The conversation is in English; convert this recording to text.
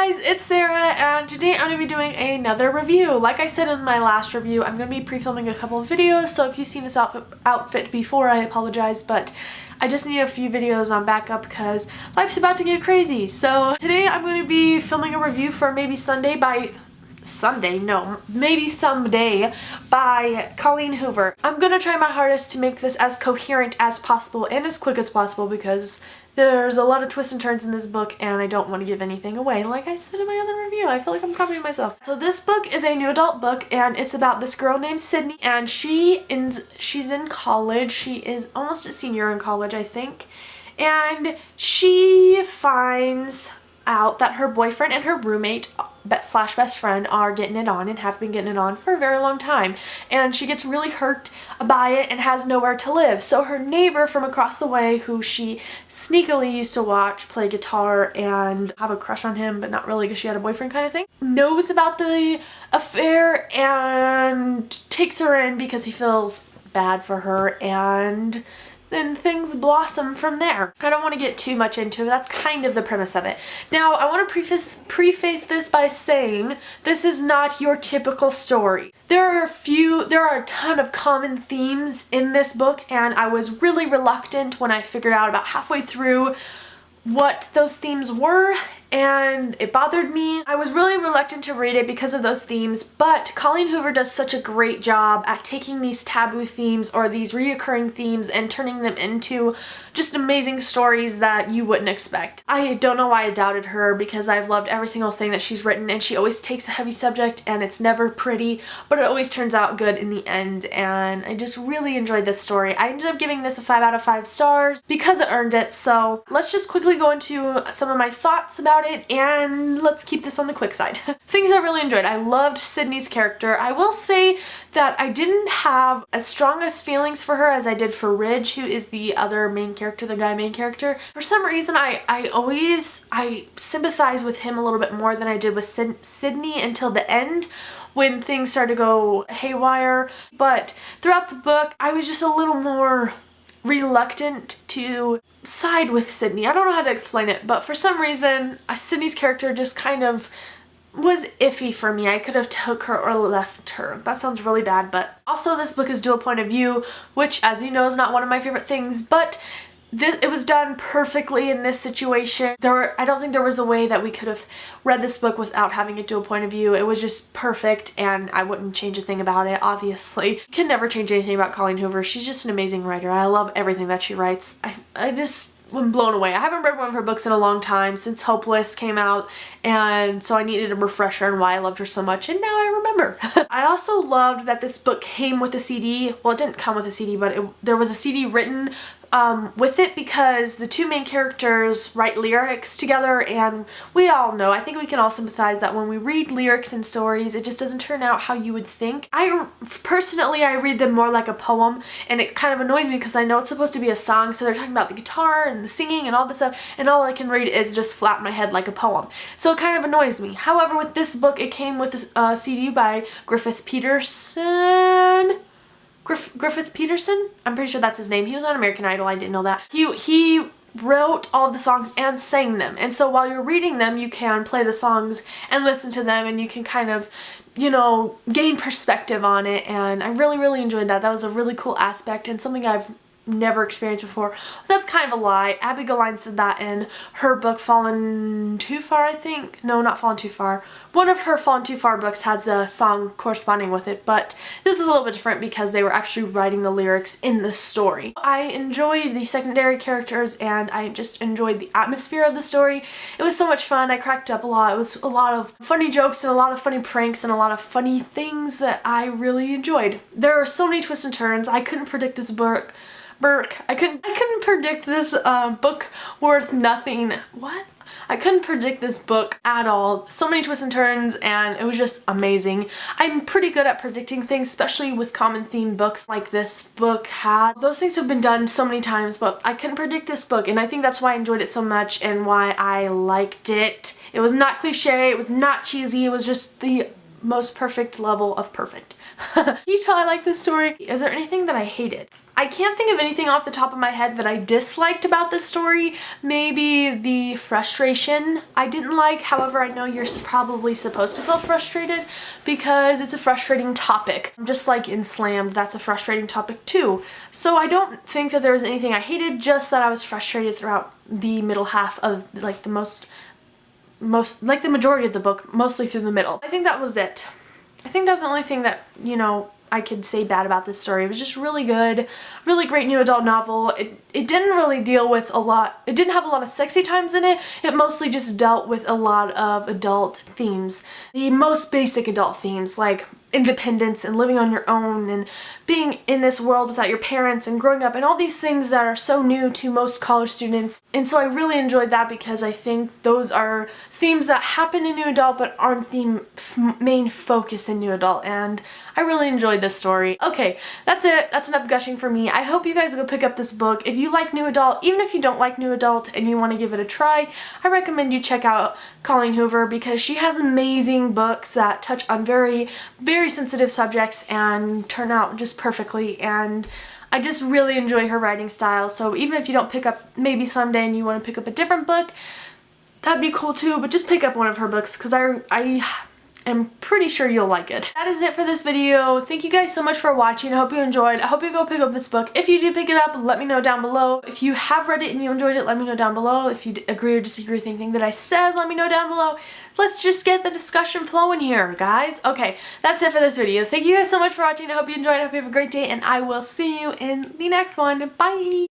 guys, it's Sarah, and today I'm going to be doing another review. Like I said in my last review, I'm going to be pre-filming a couple of videos, so if you've seen this outfit before, I apologize, but I just need a few videos on backup because life's about to get crazy. So today I'm going to be filming a review for Maybe Someday by Colleen Hoover. I'm going to try my hardest to make this as coherent as possible and as quick as possible because there's a lot of twists and turns in this book and I don't want to give anything away. Like I said in my other review, I feel like I'm copying myself. So this book is a new adult book and it's about this girl named Sydney, and she's in college. She is almost a senior in college, I think. And she finds out that her boyfriend and her roommate slash best friend are getting it on and have been getting it on for a very long time, and she gets really hurt by it and has nowhere to live. So her neighbor from across the way, who she sneakily used to watch play guitar and have a crush on him but not really because she had a boyfriend kind of thing, knows about the affair and takes her in because he feels bad for her, and then things blossom from there. I don't want to get too much into it. That's kind of the premise of it. Now, I want to preface this by saying this is not your typical story. There are a ton of common themes in this book, and I was really reluctant when I figured out about halfway through what those themes were, and it bothered me. I was really reluctant to read it because of those themes, but Colleen Hoover does such a great job at taking these taboo themes or these reoccurring themes and turning them into just amazing stories that you wouldn't expect. I don't know why I doubted her because I've loved every single thing that she's written, and she always takes a heavy subject and it's never pretty, but it always turns out good in the end, and I just really enjoyed this story. I ended up giving this a 5 out of 5 stars because it earned it, so let's just quickly go into some of my thoughts about it, and let's keep this on the quick side. Things I really enjoyed. I loved Sydney's character. I will say that I didn't have as strong as feelings for her as I did for Ridge, who is the other main character, the guy main character. For some reason, I sympathize with him a little bit more than I did with Sydney until the end, when things started to go haywire. But throughout the book, I was just a little more reluctant to side with Sydney. I don't know how to explain it, but for some reason, Sydney's character just kind of was iffy for me. I could have took her or left her. That sounds really bad, but also this book is dual point of view, which, as you know, is not one of my favorite things, but it was done perfectly in this situation. I don't think there was a way that we could have read this book without having a dual point of view. It was just perfect, and I wouldn't change a thing about it, obviously. You can never change anything about Colleen Hoover. She's just an amazing writer. I love everything that she writes. I just I'm blown away. I haven't read one of her books in a long time, since Hopeless came out, and so I needed a refresher on why I loved her so much, and now I remember. I also loved that this book came with a CD. Well, it didn't come with a CD, but there was a CD written with it because the two main characters write lyrics together, and we all know, I think we can all sympathize that when we read lyrics in stories, it just doesn't turn out how you would think. Personally, I read them more like a poem, and it kind of annoys me because I know it's supposed to be a song, so they're talking about the guitar and the singing and all this stuff, and all I can read is just flat in my head like a poem. So it kind of annoys me. However, with this book, it came with a CD by Griffith Peterson. I'm pretty sure that's his name. He was on American Idol. I didn't know that. He wrote all of the songs and sang them, and so while you're reading them, you can play the songs and listen to them, and you can kind of, you know, gain perspective on it, and I really enjoyed that. That was a really cool aspect and something I've never experienced before. But that's kind of a lie. Abigail Lyons did that in her book Fallen Too Far, I think. No, not Fallen Too Far. One of her Fallen Too Far books has a song corresponding with it, but this is a little bit different because they were actually writing the lyrics in the story. I enjoyed the secondary characters, and I just enjoyed the atmosphere of the story. It was so much fun. I cracked up a lot. It was a lot of funny jokes and a lot of funny pranks and a lot of funny things that I really enjoyed. There are so many twists and turns. I couldn't predict this book. I couldn't predict this book worth nothing. What? I couldn't predict this book at all. So many twists and turns, and it was just amazing. I'm pretty good at predicting things, especially with common theme books like this book had. Those things have been done so many times, but I couldn't predict this book, and I think that's why I enjoyed it so much and why I liked it. It was not cliche, it was not cheesy, it was just the most perfect level of perfect. Can you tell I like this story? Is there anything that I hated? I can't think of anything off the top of my head that I disliked about this story. Maybe the frustration I didn't like. However, I know you're probably supposed to feel frustrated because it's a frustrating topic. Just like in Slammed, that's a frustrating topic too. So I don't think that there was anything I hated, just that I was frustrated throughout the middle half of like the like the majority of the book, mostly through the middle. I think that was it. I think that's the only thing that, you know, I could say bad about this story. It was just really good, really great new adult novel. It didn't really deal with a lot, it didn't have a lot of sexy times in it. It mostly just dealt with a lot of adult themes. The most basic adult themes, like independence and living on your own and being in this world without your parents and growing up and all these things that are so new to most college students. And so I really enjoyed that because I think those are themes that happen in new adult but aren't the main focus in new adult, and I really enjoyed this story. Okay, that's it. That's enough gushing for me. I hope you guys go pick up this book. If you like new adult, even if you don't like new adult and you want to give it a try, I recommend you check out Colleen Hoover because she has amazing books that touch on very, very sensitive subjects and turn out just perfectly, and I just really enjoy her writing style. So even if you don't pick up, maybe someday and you want to pick up a different book, that'd be cool too, but just pick up one of her books because I am pretty sure you'll like it. That is it for this video. Thank you guys so much for watching. I hope you enjoyed. I hope you go pick up this book. If you do pick it up, let me know down below. If you have read it and you enjoyed it, let me know down below. If you agree or disagree with anything that I said, let me know down below. Let's just get the discussion flowing here, guys. Okay, that's it for this video. Thank you guys so much for watching. I hope you enjoyed. I hope you have a great day, and I will see you in the next one. Bye!